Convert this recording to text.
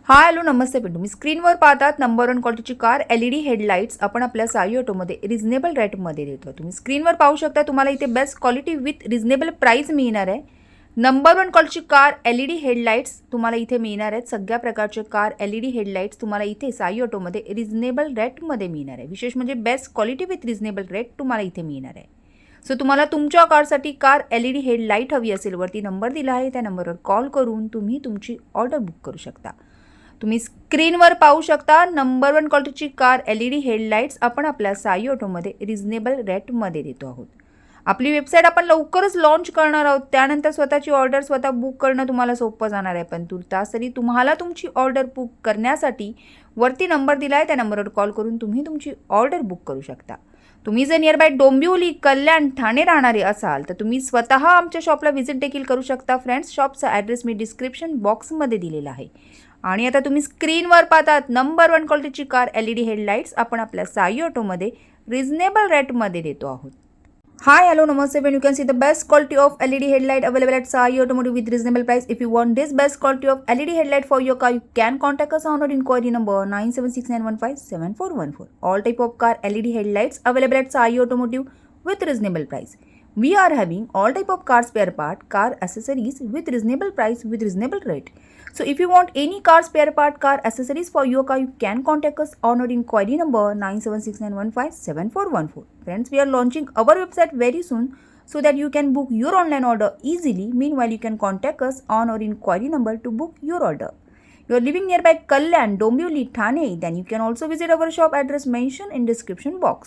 Hi hello नमस्ते पण तुम्ही स्क्रीनवर पाहतात नंबर 1 क्वालिटीची कार LED हेडलाईट्स आपण आपल्या साई ऑटोमध्ये रिझनेबल रेटमध्ये देतो. तुम्ही स्क्रीनवर पाहू शकता तुम्हाला इथे best quality with reasonable price मिळणार आहे. नंबर 1 क्वालिटीची कार LED हेडलाईट्स तुम्हाला इथे मिळणार आहेत. सगळ्या प्रकारचे कार LED हेडलाईट्स तुम्हाला इथे साई ऑटोमध्ये रिझनेबल रेटमध्ये मिळणार आहे. विशेष म्हणजे best quality with reasonable rate तुम्हाला इथे मिळणार आहे. सो तुम्हाला तुमच्या कारसाठी कार LED हेडलाईट हवी असेल वरती नंबर दिला आहे त्या नंबरवर कॉल करून तुम्ही तुमची ऑर्डर बुक करू शकता. तुम्ही स्क्रीनवर पाहू शकता नंबर 1 क्वालिटीची कार LED हेडलाईट्स आपण आपल्या साई ऑटोमध्ये रिझनेबल रेटमध्ये देतो आहोत. आपली वेबसाईट आपण लवकरच लॉन्च करणार आहोत. त्यानंतर स्वतःची ऑर्डर स्वतः बुक करणं तुम्हाला सोपं जाणार आहे. पण तुर्तास तरी तुम्हाला तुमची ऑर्डर बुक करण्यासाठी वरती नंबर दिला आहे त्या नंबरवर कॉल करून तुम्ही तुमची ऑर्डर बुक करू शकता. तुम्ही जर नियरबाय डोंबिवली, कल्याण, ठाणे राहणारे असाल तर तुम्ही स्वतः आमच्या शॉपला व्हिजिट देखील करू शकता. फ्रेंड्स, शॉपचा ॲड्रेस मी डिस्क्रिप्शन बॉक्समध्ये दिलेला आहे. आणि आता तुम्ही स्क्रीनवर पाहतात नंबर 1 क्वालिटीची कार LED हेडलाईट्स आपण आपल्या साई ऑटोमध्ये रिझनेबल रेटमध्ये देतो आहोत. Hi, hello, namaste. When you can see the best quality of LED headlight available at Sai Automotive with reasonable price. If you want this best quality of LED headlight for your car, you can contact us on our inquiry number 9769157414. All type of car LED headlights available at Sai Automotive with reasonable price. We are having all type of car spare part, car accessories with reasonable price with reasonable rate. So if you want any car spare part, car accessories for your car, you can contact us on our inquiry number 9769157414. Friends, we are launching our website very soon so that you can book your online order easily. Meanwhile, you can contact us on our inquiry number to book your order. You are living nearby Kalyan, Dombivali, Thane, then you can also visit our shop address mentioned in description box.